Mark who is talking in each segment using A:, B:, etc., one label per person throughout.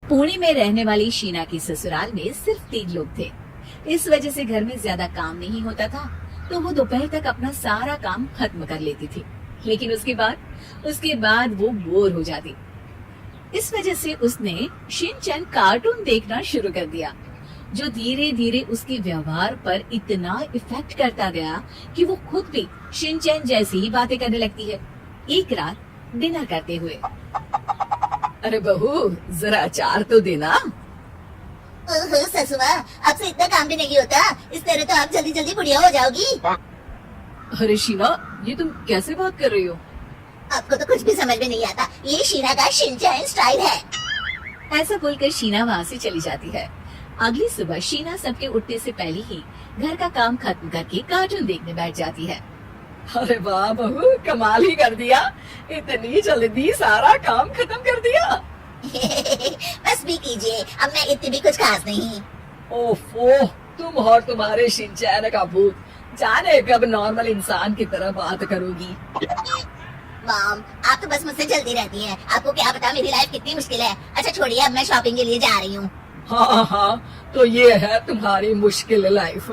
A: पुणे में रहने वाली शीना की ससुराल में सिर्फ 3 लोग थे। इस वजह से घर में ज्यादा काम नहीं होता था, तो वो दोपहर तक अपना सारा काम खत्म कर लेती थी। लेकिन उसके बाद वो बोर हो जाती। इस वजह से उसने शिनचैन कार्टून देखना शुरू कर दिया, जो धीरे धीरे उसके व्यवहार पर इतना इफेक्ट करता गया कि वो खुद भी शिनचैन जैसी ही बातें करने लगती है। एक रात डिनर करते हुए, अरे बहू, जरा अचार तो देना।
B: ओहो ससुआ, आपसे इतना काम भी नहीं होता। इस तरह तो आप जल्दी जल्दी बुढ़िया हो जाओगी।
A: अरे शीना, ये तुम कैसे बात कर रही हो?
B: आपको तो कुछ भी समझ में नहीं आता। ये शीना का शिनचैन स्टाइल है।
A: ऐसा बोलकर शीना वहाँ से चली जाती है। अगली सुबह शीना सबके उठने से पहले ही घर का काम खत्म करके कार्टून देखने बैठ जाती है। अरे वाह बहू, कमाल ही कर दिया, इतनी जल्दी सारा काम खत्म कर दिया।
B: बस भी कीजिए, अब मैं इतनी भी कुछ खास नहीं।
A: ओफो, तुम और तुम्हारे शिनचैन का भूत, जाने कब नॉर्मल इंसान की तरह बात करोगी।
B: मॉम, आप तो बस मुझसे जल्दी रहती हैं। आपको क्या पता मेरी लाइफ कितनी मुश्किल है। अच्छा छोड़िए, अब मैं शॉपिंग के लिए जा रही हूँ।
A: हाँ, तो ये है तुम्हारी मुश्किल लाइफ।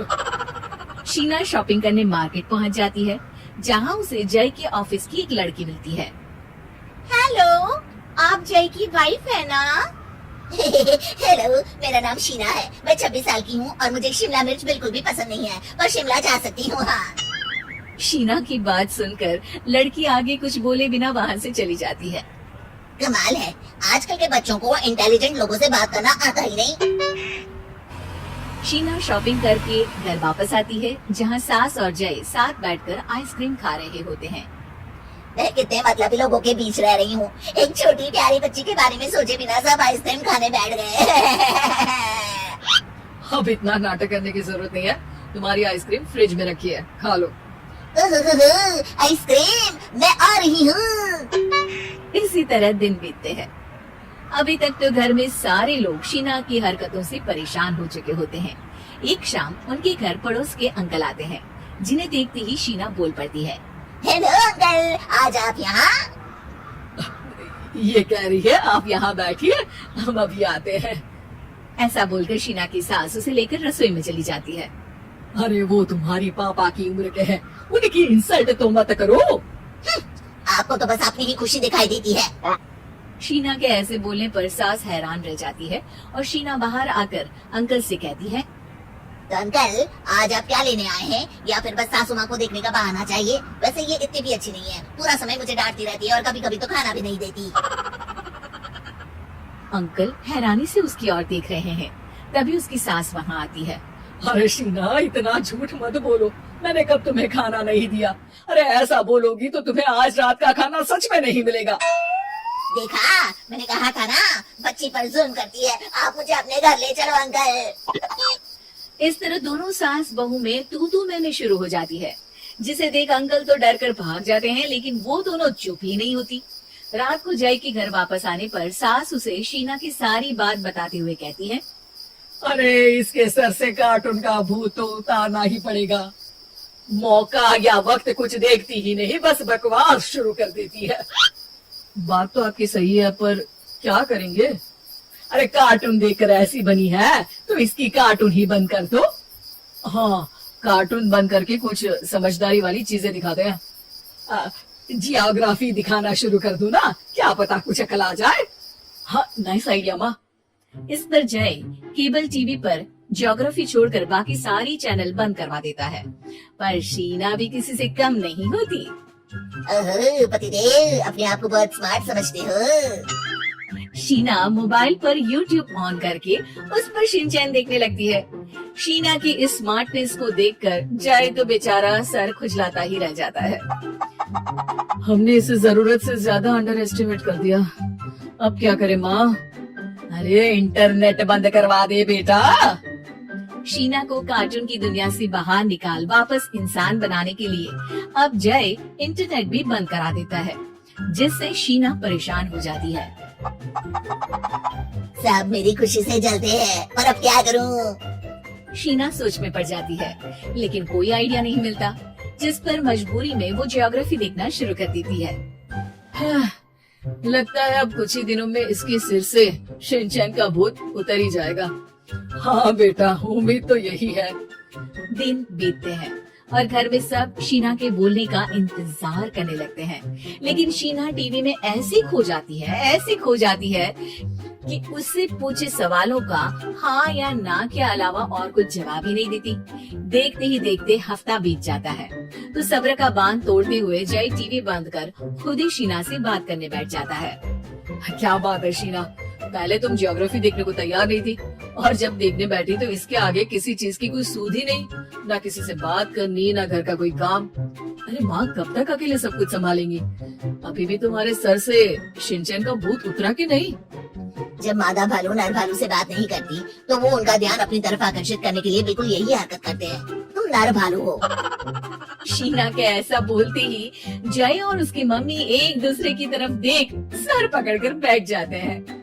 A: शीना शॉपिंग करने मार्केट पहुँच जाती है, जहाँ उसे जय के ऑफिस की एक लड़की मिलती है।
B: हेलो, आप जय की वाइफ है ना? हेलो, मेरा नाम शीना है। मैं 26 साल की हूँ और मुझे शिमला मिर्च बिल्कुल भी पसंद नहीं है, पर शिमला जा सकती हूँ। हाँ।
A: शीना की बात सुनकर लड़की आगे कुछ बोले बिना वहाँ से चली जाती है।
B: कमाल है, आजकल के बच्चों को इंटेलिजेंट लोगों से बात करना आता ही नहीं।
A: शीना शॉपिंग करके घर वापस आती है, जहाँ सास और जय साथ बैठकर आइसक्रीम खा रहे होते हैं।
B: मैं कितने मतलबी लोगों के बीच रह रही हूँ। एक छोटी प्यारी बच्ची के बारे में सोचे बिना सब आइसक्रीम खाने बैठ गए।
A: अब इतना नाटक करने की जरूरत नहीं है, तुम्हारी आइसक्रीम फ्रिज में रखी है, खा लो।
B: आइसक्रीम, मैं आ रही हूँ।
A: इसी तरह दिन बीतते हैं। अभी तक तो घर में सारे लोग शीना की हरकतों से परेशान हो चुके होते हैं। एक शाम उनके घर पड़ोस के अंकल आते हैं, जिन्हें देखते ही शीना बोल पड़ती है।
B: हेलो अंकल, आज आप यहाँ?
A: ये कह रही है आप यहाँ बैठिए, हम अभी आते हैं। ऐसा बोलकर शीना की सास उसे लेकर रसोई में चली जाती है। अरे वो तुम्हारी पापा की उम्र के हैं, उनकी इंसल्ट तो मत करो।
B: आपको तो बस अपनी ही खुशी दिखाई देती है।
A: शीना के ऐसे बोलने पर सास हैरान रह जाती है और शीना बाहर आकर अंकल से कहती है।
B: तो अंकल, आज आप क्या लेने आए हैं? या फिर बस सासू माँ को देखने का बहाना चाहिए? वैसे ये इतनी भी अच्छी नहीं है, पूरा समय मुझे डांटती रहती है और कभी कभी तो खाना भी नहीं देती।
A: अंकल हैरानी से उसकी ओर देख रहे हैं, तभी उसकी सास वहाँ आती है। अरे शीना, इतना झूठ मत बोलो, मैंने कब तुम्हें खाना नहीं दिया? अरे ऐसा बोलोगी तो तुम्हें आज रात का खाना सच में नहीं मिलेगा।
B: देखा, मैंने कहा था ना, बच्ची पर जुल्म करती है। आप मुझे अपने घर ले चलो अंकल।
A: इस तरह दोनों सास बहू में तू मैंने शुरू हो जाती है, जिसे देख अंकल तो डर कर भाग जाते हैं, लेकिन वो दोनों चुप ही नहीं होती। रात को जय के घर वापस आने पर सास उसे शीना की सारी बात बताते हुए कहती है। अरे इसके सर से कार्टून का भूत तो उतारना ही पड़ेगा। मौका या वक्त कुछ देखती ही नहीं, बस बकवास शुरू कर देती है। बात तो आपकी सही है, पर क्या करेंगे? अरे कार्टून देखकर ऐसी बनी है तो इसकी कार्टून ही बंद कर दो। हाँ, कार्टून बंद करके कुछ समझदारी वाली चीजें दिखाते हैं। जियोग्राफी दिखाना शुरू कर दो ना, क्या पता कुछ अकल आ जाए। हाँ, नाइस आइडिया माँ। इस पर जय केबल टीवी पर ज्योग्राफी छोड़कर बाकी सारी चैनल बंद करवा देता है, पर शीना भी किसी से कम नहीं होती।
B: ओह पतिदेव, अपने आप को बहुत स्मार्ट समझते हो।
A: शीना मोबाइल पर YouTube ऑन करके उस पर शिनचैन देखने लगती है। शीना की इस स्मार्टनेस को देखकर जय तो बेचारा सर खुजलाता ही रह जाता है। हमने इसे जरूरत से ज्यादा अंडर एस्टिमेट कर दिया, अब क्या करें माँ? अरे इंटरनेट बंद करवा दे बेटा। शीना को कार्टून की दुनिया से बाहर निकाल वापस इंसान बनाने के लिए अब जय इंटरनेट भी बंद करा देता है, जिससे शीना परेशान हो जाती है।
B: सब मेरी खुशी से जलते हैं, पर अब क्या करूं?
A: शीना सोच में पड़ जाती है, लेकिन कोई आइडिया नहीं मिलता, जिस पर मजबूरी में वो ज्योग्राफी देखना शुरू कर देती है। लगता है अब कुछ ही दिनों में इसके सिर से शिनचैन का भूत उतर ही जाएगा। हाँ बेटा, उम्मीद तो यही है। दिन बीतते हैं और घर में सब शीना के बोलने का इंतजार करने लगते हैं, लेकिन शीना टीवी में ऐसी खो जाती है कि उससे पूछे सवालों का हाँ या ना के अलावा और कुछ जवाब ही नहीं देती। देखते ही देखते हफ्ता बीत जाता है तो सब्र का बांध तोड़ते हुए जय टीवी बंद कर खुद ही शीना से बात करने बैठ जाता है। क्या बात है शीना, पहले तुम ज्योग्राफी देखने को तैयार नहीं थी और जब देखने बैठी तो इसके आगे किसी चीज की कोई सूध ही नहीं, ना किसी से बात करनी, ना घर का कोई काम। अरे माँ कब तक अकेले सब कुछ संभालेंगी? अभी भी तुम्हारे सर से शिनचैन का भूत उतरा कि नहीं?
B: जब मादा भालू नर भालू से बात नहीं करती तो वो उनका ध्यान अपनी तरफ आकर्षित करने के लिए बिल्कुल यही हरकत करते हैं। तुम नर भालू हो।
A: शीना के ऐसा बोलते ही जय और उसकी मम्मी एक दूसरे की तरफ देख सर पकड़कर बैठ जाते हैं।